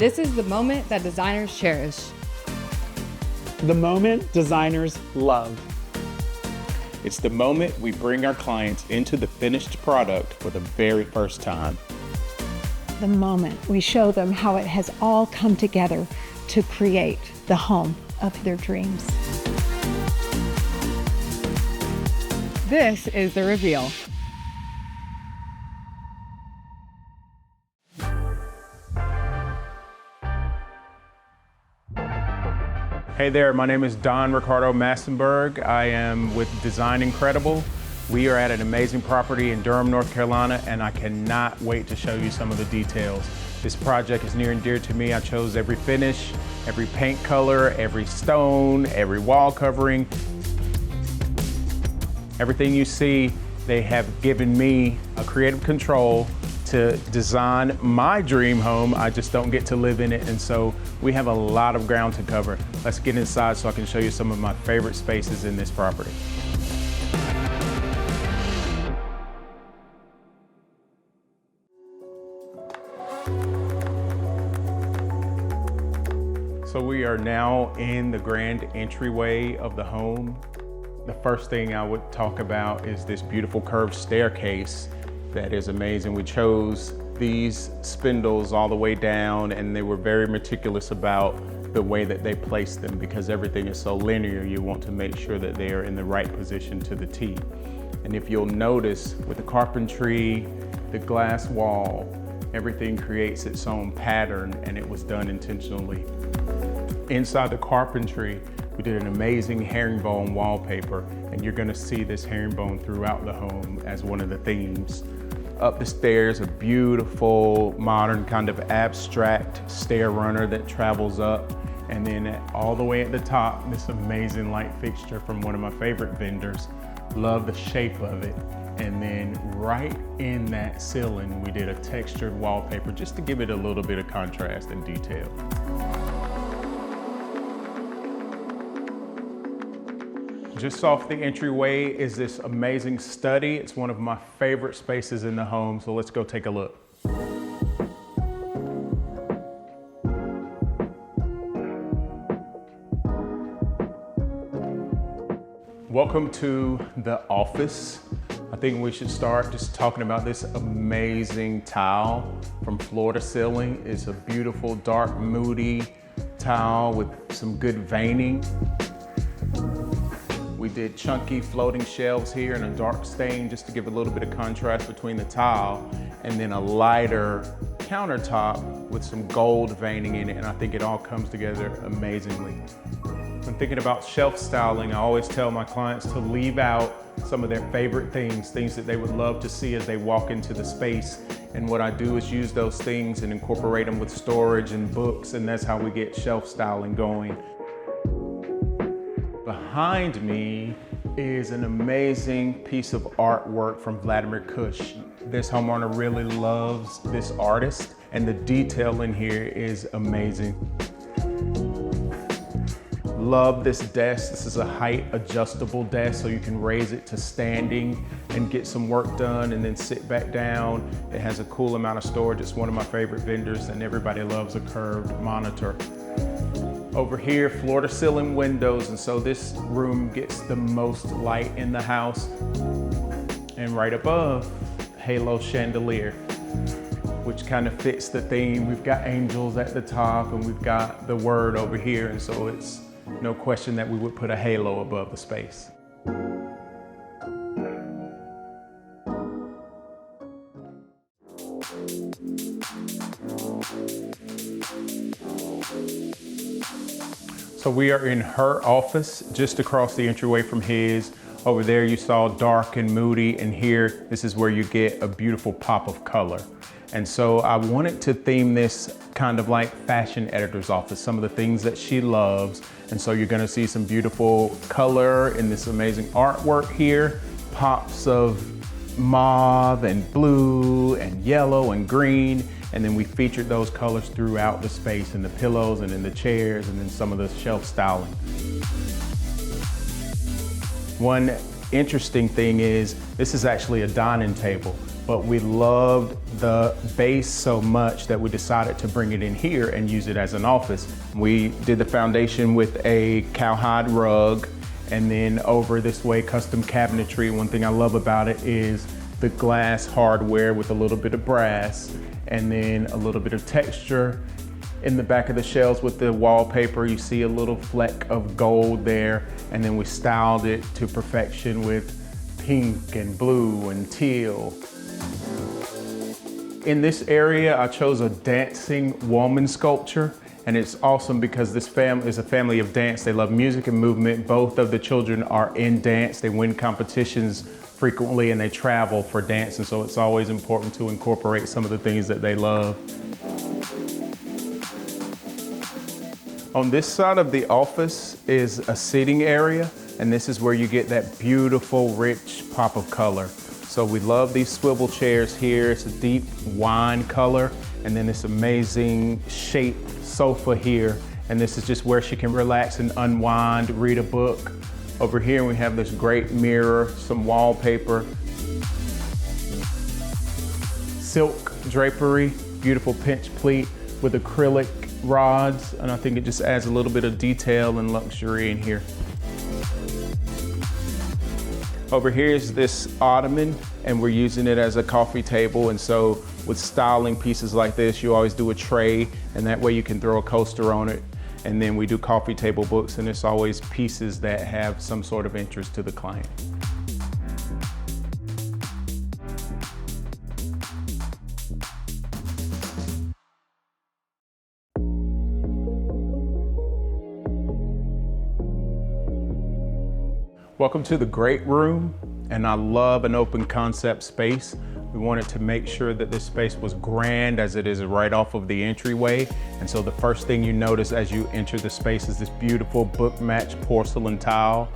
This is the moment that designers cherish. The moment designers love. It's the moment we bring our clients into the finished product for the very first time. The moment we show them how it has all come together to create the home of their dreams. This is the reveal. Hey there, my name is Don Massenburg. I am with Design Incredible. We are at an amazing property in Durham, North Carolina, and I cannot wait to show you some of the details. This project is near and dear to me. I chose every finish, every paint color, every stone, every wall covering. Everything you see, they have given me a creative control to design my dream home. I just don't get to live in it, and so we have a lot of ground to cover. Let's get inside so I can show you some of my favorite spaces in this property. So we are now in the grand entryway of the home. The first thing I would talk about is this beautiful curved staircase that is amazing. We chose these spindles all the way down, and they were very meticulous about the way that they placed them, because everything is so linear. You want to make sure that they are in the right position to the T. And if you'll notice, with the carpentry, the glass wall, everything creates its own pattern, and it was done intentionally. Inside the carpentry, we did an amazing herringbone wallpaper, and you're gonna see this herringbone throughout the home as one of the themes. Up the stairs, a beautiful, modern kind of abstract stair runner that travels up. And then all the way at the top, this amazing light fixture from one of my favorite vendors. Love the shape of it. And then right in that ceiling, we did a textured wallpaper just to give it a little bit of contrast and detail. Just off the entryway is this amazing study. It's one of my favorite spaces in the home, so let's go take a look. Welcome to the office. I think we should start just talking about this amazing tile from floor to ceiling. It's a beautiful, dark, moody tile with some good veining. We did chunky floating shelves here and a dark stain just to give a little bit of contrast between the tile, and then a lighter countertop with some gold veining in it, and I think it all comes together amazingly. When thinking about shelf styling, I always tell my clients to leave out some of their favorite things that they would love to see as they walk into the space. And what I do is use those things and incorporate them with storage and books, and that's how we get shelf styling going. Behind me is an amazing piece of artwork from Vladimir Kush. This homeowner really loves this artist, and the detail in here is amazing. Love this desk. This is a height adjustable desk, so you can raise it to standing and get some work done and then sit back down. It has a cool amount of storage. It's one of my favorite vendors, and everybody loves a curved monitor. Over here, floor to ceiling windows, and so this room gets the most light in the house. And right above, halo chandelier, which kind of fits the theme. We've got angels at the top, and we've got the word over here, and so it's no question that we would put a halo above the space. So we are in her office, just across the entryway from his. Over there you saw dark and moody, and here, this is where you get a beautiful pop of color. And so I wanted to theme this kind of like fashion editor's office, some of the things that she loves. And so you're gonna see some beautiful color in this amazing artwork here, pops of mauve and blue and yellow and green. And then we featured those colors throughout the space, in the pillows and in the chairs and in some of the shelf styling. One interesting thing is, this is actually a dining table. but we loved the base so much that we decided to bring it in here and use it as an office. We did the foundation with a cowhide rug, and then over this way, custom cabinetry. One thing I love about it is the glass hardware with a little bit of brass, and then a little bit of texture. In the back of the shelves with the wallpaper, you see a little fleck of gold there, and then we styled it to perfection with pink and blue and teal. In this area, I chose a dancing woman sculpture, and it's awesome because this family is a family of dance. They love music and movement. Both of the children are in dance. They win competitions frequently and they travel for dance, and so it's always important to incorporate some of the things that they love. On this side of the office is a seating area, and this is where you get that beautiful, rich pop of color. So we love these swivel chairs here. It's a deep wine color, and then this amazing shaped sofa here. And this is just where she can relax and unwind, read a book. Over here we have this great mirror, some wallpaper, silk drapery, beautiful pinch pleat with acrylic rods, and I think it just adds a little bit of detail and luxury in here. Over here is this ottoman, and we're using it as a coffee table, and so with styling pieces like this, you always do a tray, and that way you can throw a coaster on it. And then we do coffee table books, and it's always pieces that have some sort of interest to the client. Welcome to the great room, and I love an open concept space. We wanted to make sure that this space was grand as it is right off of the entryway. And so the first thing you notice as you enter the space is this beautiful book match porcelain tile.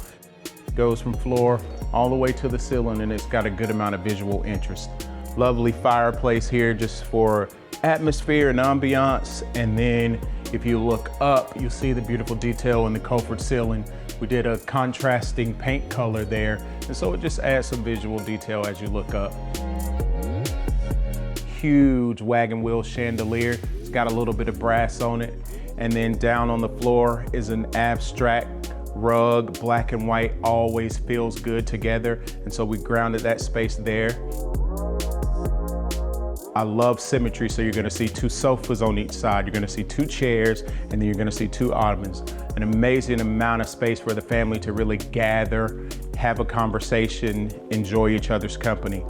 It goes from floor all the way to the ceiling, and it's got a good amount of visual interest. Lovely fireplace here just for atmosphere and ambiance. And then if you look up, you'll see the beautiful detail in the coffered ceiling. We did a contrasting paint color there, and so it just adds some visual detail as you look up. Huge wagon wheel chandelier. It's got a little bit of brass on it. And then down on the floor is an abstract rug. Black and white always feels good together, and so we grounded that space there. I love symmetry, so you're gonna see two sofas on each side. You're gonna see two chairs, and then you're gonna see two ottomans. An amazing amount of space for the family to really gather, have a conversation, enjoy each other's company.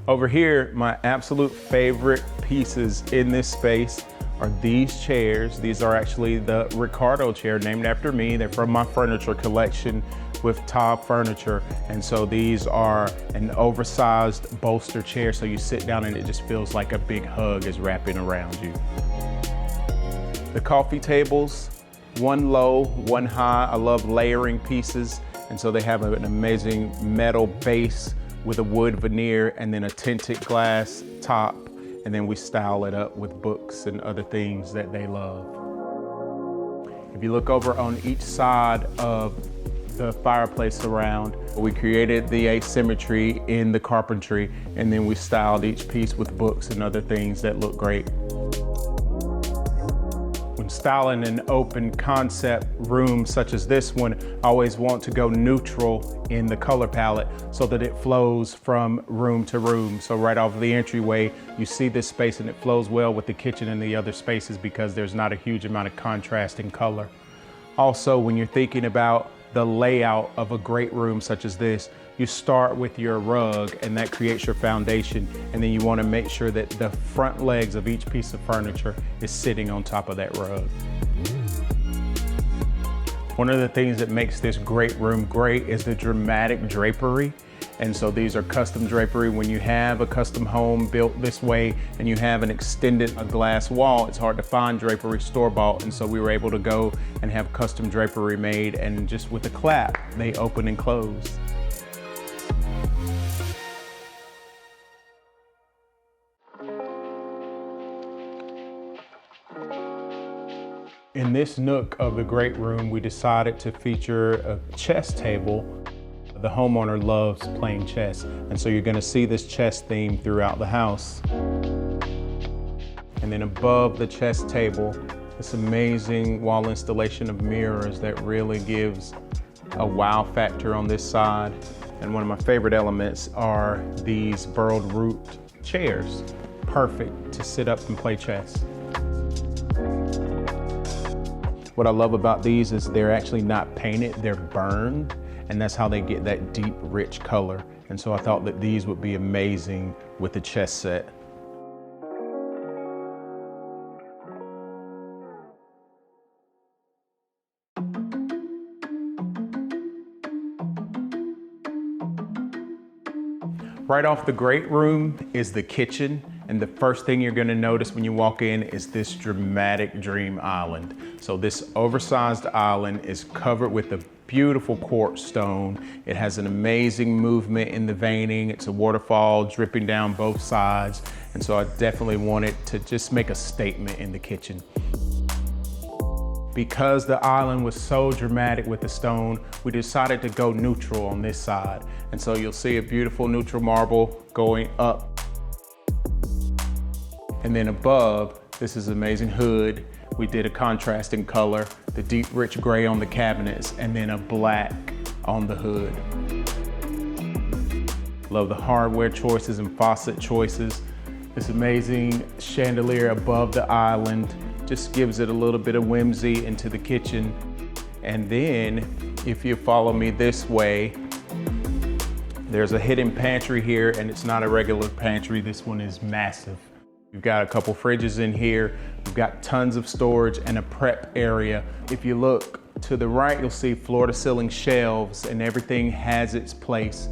Over here, my absolute favorite pieces in this space are these chairs. These are actually the Ricardo chair, named after me. They're from my furniture collection with Top Furniture. And so these are an oversized bolster chair, so you sit down and it just feels like a big hug is wrapping around you. The coffee tables, one low, one high. I love layering pieces, and so they have an amazing metal base with a wood veneer and then a tinted glass top, and then we style it up with books and other things that they love. If you look over on each side of the fireplace around, we created the asymmetry in the carpentry, and then we styled each piece with books and other things that look great. When styling an open concept room such as this one, I always want to go neutral in the color palette so that it flows from room to room. So right off the entryway, you see this space and it flows well with the kitchen and the other spaces because there's not a huge amount of contrast in color. Also, when you're thinking about the layout of a great room such as this, you start with your rug, and that creates your foundation, and then you want to make sure that the front legs of each piece of furniture is sitting on top of that rug. One of the things that makes this great room great is the dramatic drapery. And so these are custom drapery. When you have a custom home built this way and you have an extended glass wall, it's hard to find drapery store-bought. And so we were able to go and have custom drapery made, and just with a clap, they open and close. In this nook of the great room, we decided to feature a chess table. the homeowner loves playing chess. And so you're gonna see this chess theme throughout the house. And then above the chess table, this amazing wall installation of mirrors that really gives a wow factor on this side. And one of my favorite elements are these burled root chairs. Perfect to sit up and play chess. What I love about these is they're actually not painted, they're burned, and that's how they get that deep, rich color. And so I thought that these would be amazing with the chess set. Right off the great room is the kitchen, and the first thing you're gonna notice when you walk in is this dramatic dream island. So this oversized island is covered with a beautiful quartz stone. It has an amazing movement in the veining. It's a waterfall dripping down both sides. And so I definitely wanted to just make a statement in the kitchen. Because the island was so dramatic with the stone, we decided to go neutral on this side. And so you'll see a beautiful neutral marble going up. And then above, this is amazing hood. We did a contrasting color, the deep rich gray on the cabinets, and then a black on the hood. Love the hardware choices and faucet choices. This amazing chandelier above the island just gives it a little bit of whimsy into the kitchen. And then if you follow me this way, there's a hidden pantry here, and it's not a regular pantry. This one is massive. We've got a couple fridges in here. We've got tons of storage and a prep area. If you look to the right, you'll see floor to ceiling shelves, and everything has its place.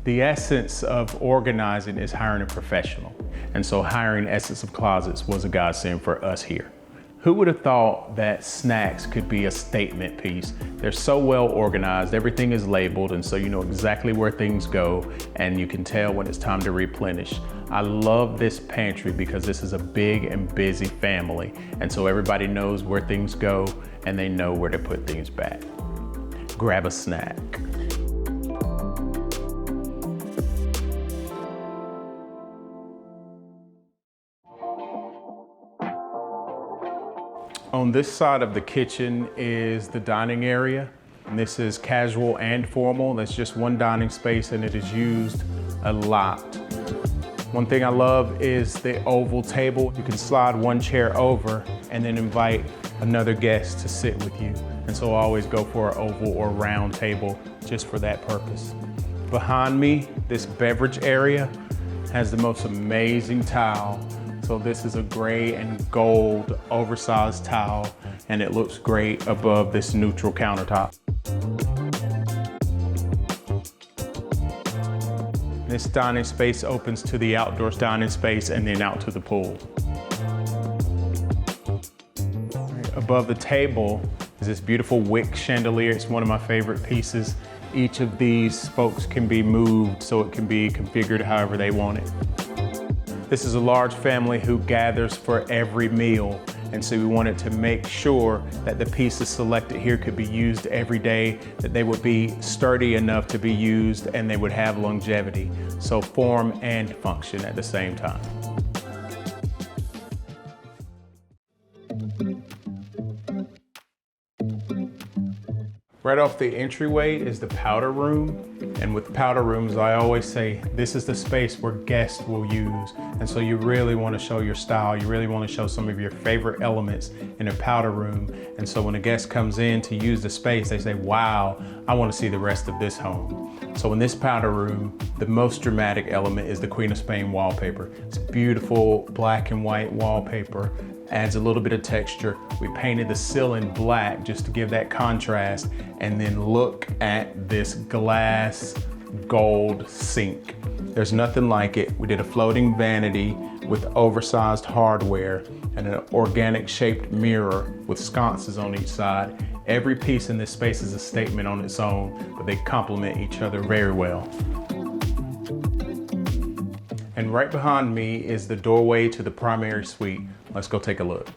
The essence of organizing is hiring a professional. And so hiring Essence of Closets was a godsend for us here. Who would have thought that snacks could be a statement piece? They're so well organized, everything is labeled, and so you know exactly where things go, and you can tell when it's time to replenish. I love this pantry because this is a big and busy family, and so everybody knows where things go, and they know where to put things back. Grab a snack. On this side of the kitchen is the dining area. And this is casual and formal. That's just one dining space, and it is used a lot. One thing I love is the oval table. You can slide one chair over and then invite another guest to sit with you. And so I always go for an oval or round table just for that purpose. Behind me, this beverage area has the most amazing tile. So this is a gray and gold oversized towel, and it looks great above this neutral countertop. This dining space opens to the outdoors dining space and then out to the pool. Above the table is this beautiful wick chandelier. It's one of my favorite pieces. Each of these spokes can be moved so it can be configured however they want it. This is a large family who gathers for every meal, and so we wanted to make sure that the pieces selected here could be used every day, that they would be sturdy enough to be used, and they would have longevity. So form and function at the same time. Right off the entryway is the powder room. And with powder rooms, I always say, this is the space where guests will use. And so you really want to show your style. You really want to show some of your favorite elements in a powder room. And so when a guest comes in to use the space, they say, wow, I want to see the rest of this home. So in this powder room, the most dramatic element is the Queen of Spain wallpaper. It's beautiful black and white wallpaper. Adds a little bit of texture. We painted the ceiling black just to give that contrast, and then look at this glass gold sink. There's nothing like it. We did a floating vanity with oversized hardware and an organic shaped mirror with sconces on each side. Every piece in this space is a statement on its own, but they complement each other very well. And right behind me is the doorway to the primary suite. Let's go take a look.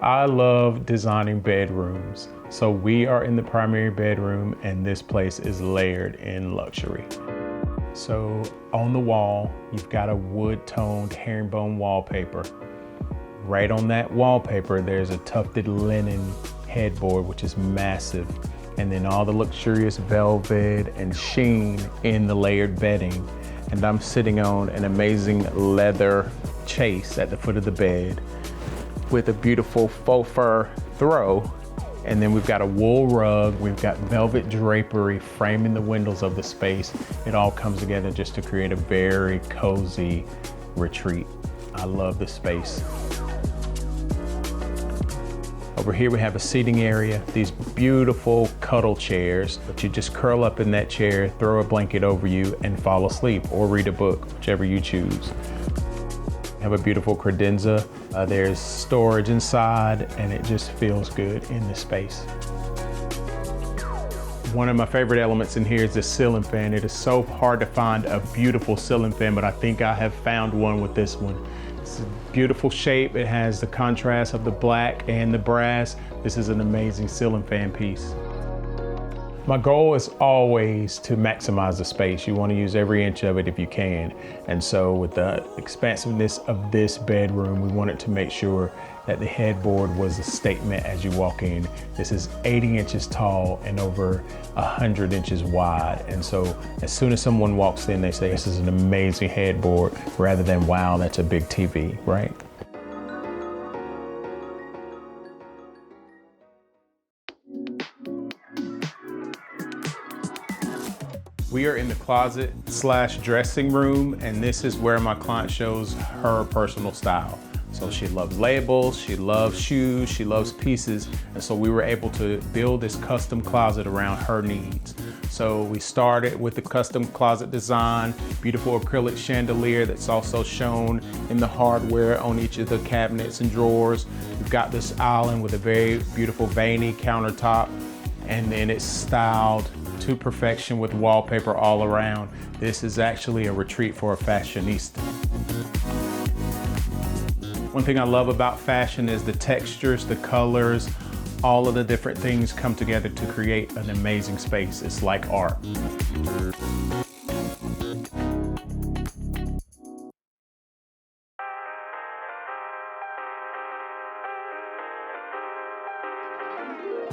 I love designing bedrooms. So we are in the primary bedroom and this place is layered in luxury. So on the wall, you've got a wood-toned herringbone wallpaper. Right on that wallpaper, there's a tufted linen headboard, which is massive. And then all the luxurious velvet and sheen in the layered bedding. And I'm sitting on an amazing leather chase at the foot of the bed with a beautiful faux fur throw. And then we've got a wool rug, we've got velvet drapery framing the windows of the space. It all comes together just to create a very cozy retreat. I love this space. Over here we have a seating area, these beautiful cuddle chairs, but you just curl up in that chair, throw a blanket over you and fall asleep or read a book, whichever you choose. We have a beautiful credenza. There's storage inside and it just feels good in the space. One of my favorite elements in here is the ceiling fan. It is so hard to find a beautiful ceiling fan, but I think I have found one with this one. It's a beautiful shape. It has the contrast of the black and the brass. This is an amazing ceiling fan piece. My goal is always to maximize the space. You want to use every inch of it if you can. And so with the expansiveness of this bedroom, we wanted to make sure that the headboard was a statement as you walk in. This is 80 inches tall and over 100 inches wide. And so as soon as someone walks in, they say, this is an amazing headboard, rather than, wow, that's a big TV, right? We are in the closet / dressing room, and this is where my client shows her personal style. So she loves labels, she loves shoes, she loves pieces, and so we were able to build this custom closet around her needs. So we started with the custom closet design, beautiful acrylic chandelier that's also shown in the hardware on each of the cabinets and drawers. We've got this island with a very beautiful veiny countertop, and then it's styled to perfection with wallpaper all around. This is actually a retreat for a fashionista. One thing I love about fashion is the textures, the colors, all of the different things come together to create an amazing space. It's like art.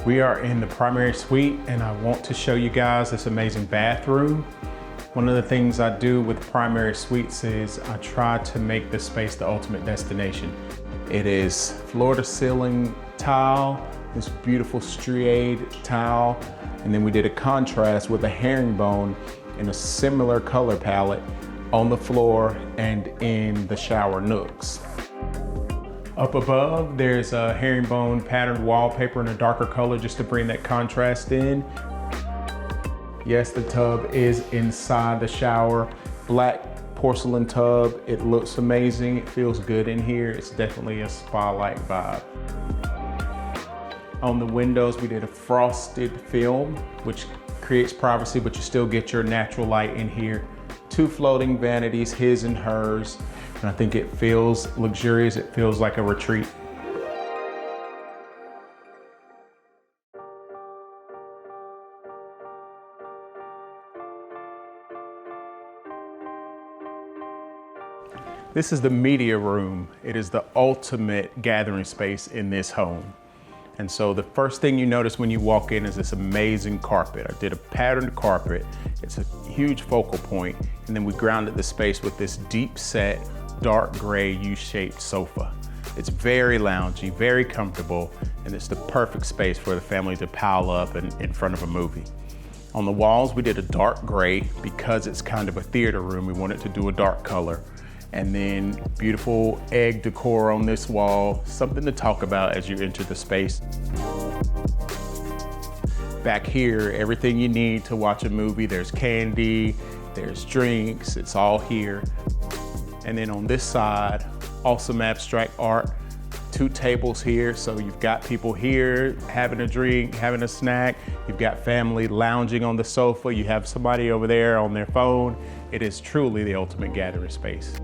We are in the primary suite and I want to show you guys this amazing bathroom. One of the things I do with primary suites is I try to make this space the ultimate destination. It is floor to ceiling tile, this beautiful striated tile, and then we did a contrast with a herringbone in a similar color palette on the floor and in the shower nooks. Up above, there's a herringbone patterned wallpaper in a darker color just to bring that contrast in. Yes, the tub is inside the shower. Black porcelain tub. It looks amazing. It feels good in here. It's definitely a spa-like vibe. On the windows, we did a frosted film, which creates privacy, but you still get your natural light in here. 2 floating vanities, his and hers. And I think it feels luxurious. It feels like a retreat. This is the media room. It is the ultimate gathering space in this home. And so the first thing you notice when you walk in is this amazing carpet. I did a patterned carpet. It's a huge focal point. And then we grounded the space with this deep set, dark gray U-shaped sofa. It's very loungy, very comfortable, and it's the perfect space for the family to pile up in front of a movie. On the walls, we did a dark gray because it's kind of a theater room. We wanted to do a dark color. And then beautiful egg decor on this wall, something to talk about as you enter the space. Back here, everything you need to watch a movie. There's candy, there's drinks, it's all here. And then on this side, awesome abstract art. 2 tables here, so you've got people here having a drink, having a snack. You've got family lounging on the sofa. You have somebody over there on their phone. It is truly the ultimate gathering space.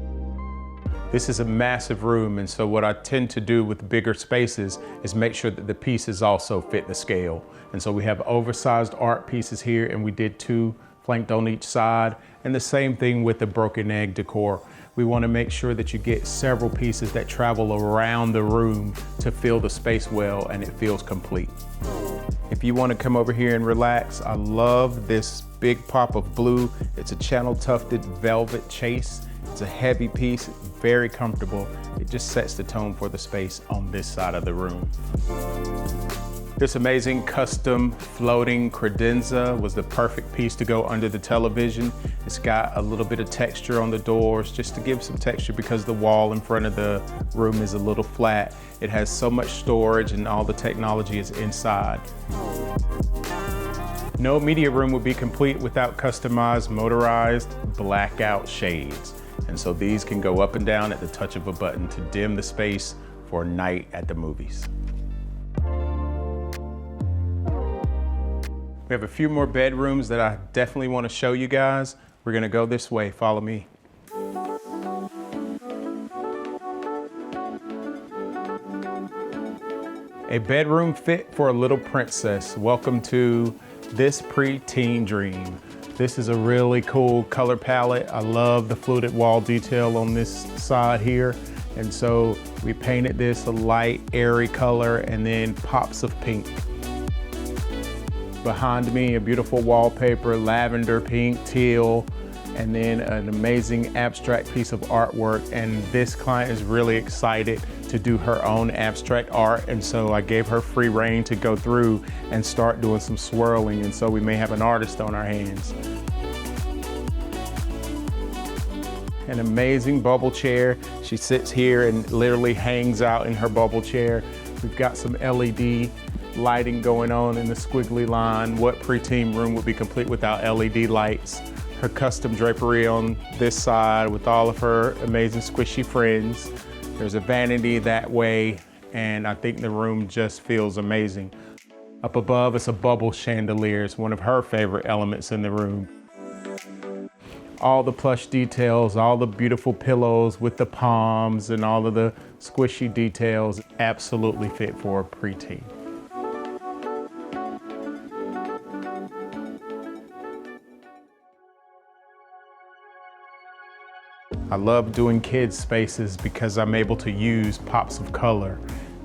This is a massive room, and so what I tend to do with bigger spaces is make sure that the pieces also fit the scale. And so we have oversized art pieces here, and we did 2 flanked on each side, and the same thing with the broken egg decor. We want to make sure that you get several pieces that travel around the room to fill the space well and it feels complete. If you want to come over here and relax, I love this big pop of blue. It's a channel tufted velvet chase. It's a heavy piece, very comfortable. It just sets the tone for the space on this side of the room. This amazing custom floating credenza was the perfect piece to go under the television. It's got a little bit of texture on the doors just to give some texture because the wall in front of the room is a little flat. It has so much storage and all the technology is inside. No media room would be complete without customized motorized blackout shades. And so these can go up and down at the touch of a button to dim the space for a night at the movies. We have a few more bedrooms that I definitely want to show you guys. We're gonna go this way, follow me. A bedroom fit for a little princess. Welcome to this preteen dream. This is a really cool color palette. I love the fluted wall detail on this side here. And so we painted this a light, airy color and then pops of pink. Behind me, a beautiful wallpaper, lavender, pink, teal, and then an amazing abstract piece of artwork. And this client is really excited to do her own abstract art. And so I gave her free rein to go through and start doing some swirling. And so we may have an artist on our hands. An amazing bubble chair. She sits here and literally hangs out in her bubble chair. We've got some LED lighting going on in the squiggly line. What preteen room would be complete without LED lights? Her custom drapery on this side with all of her amazing squishy friends. There's a vanity that way, and I think the room just feels amazing. Up above, it's a bubble chandelier. It's one of her favorite elements in the room. All the plush details, all the beautiful pillows with the palms and all of the squishy details absolutely fit for a preteen. I love doing kids spaces because I'm able to use pops of color.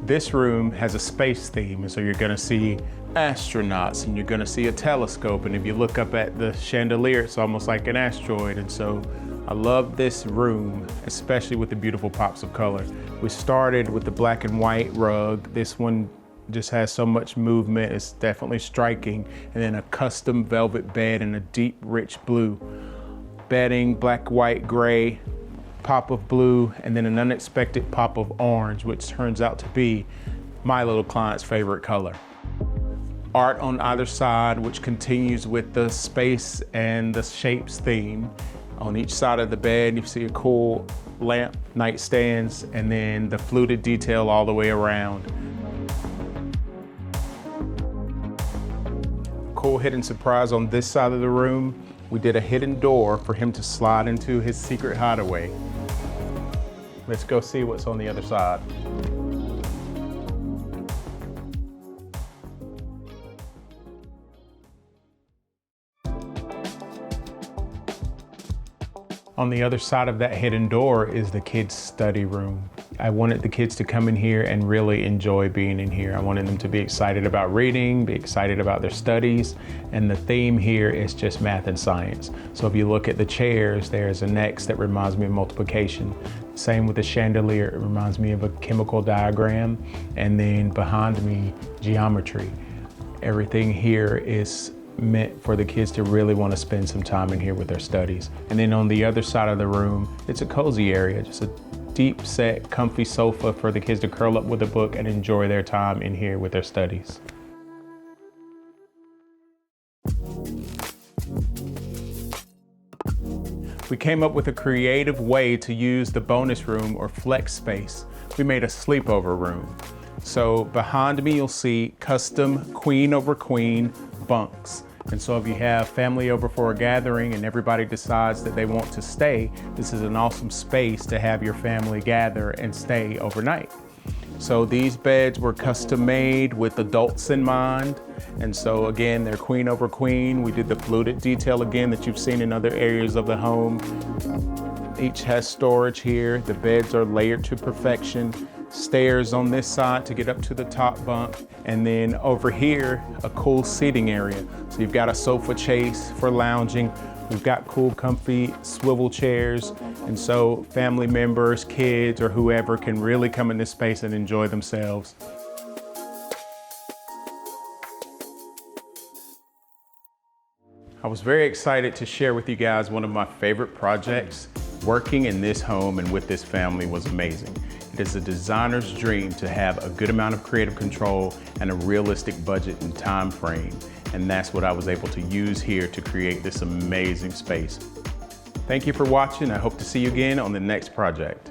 This room has a space theme, and so you're gonna see astronauts and you're gonna see a telescope, and if you look up at the chandelier, it's almost like an asteroid. And so I love this room, especially with the beautiful pops of color. We started with the black and white rug. This one just has so much movement, it's definitely striking. And then a custom velvet bed in a deep, rich blue. Bedding, black, white, gray, pop of blue, and then an unexpected pop of orange, which turns out to be my little client's favorite color. Art on either side, which continues with the space and the shapes theme. On each side of the bed, you see a cool lamp, nightstands, and then the fluted detail all the way around. Cool hidden surprise on this side of the room. We did a hidden door for him to slide into his secret hideaway. Let's go see what's on the other side. On the other side of that hidden door is the kids' study room. I wanted the kids to come in here and really enjoy being in here. I wanted them to be excited about reading, be excited about their studies, and the theme here is just math and science. So if you look at the chairs, there's an X that reminds me of multiplication. Same with the chandelier, it reminds me of a chemical diagram. And then behind me, geometry. Everything here is meant for the kids to really want to spend some time in here with their studies. And then on the other side of the room, it's a cozy area, just a deep set, comfy sofa for the kids to curl up with a book and enjoy their time in here with their studies. We came up with a creative way to use the bonus room or flex space. We made a sleepover room. So behind me, you'll see custom queen over queen bunks. And so if you have family over for a gathering and everybody decides that they want to stay, this is an awesome space to have your family gather and stay overnight. So these beds were custom made with adults in mind. And so again, they're queen over queen. We did the fluted detail again that you've seen in other areas of the home. Each has storage here. The beds are layered to perfection. Stairs on this side to get up to the top bunk. And then over here, a cool seating area. So you've got a sofa chase for lounging. We've got cool, comfy swivel chairs. And so family members, kids, or whoever can really come in this space and enjoy themselves. I was very excited to share with you guys one of my favorite projects. Working in this home and with this family was amazing. It is a designer's dream to have a good amount of creative control and a realistic budget and time frame. And that's what I was able to use here to create this amazing space. Thank you for watching. I hope to see you again on the next project.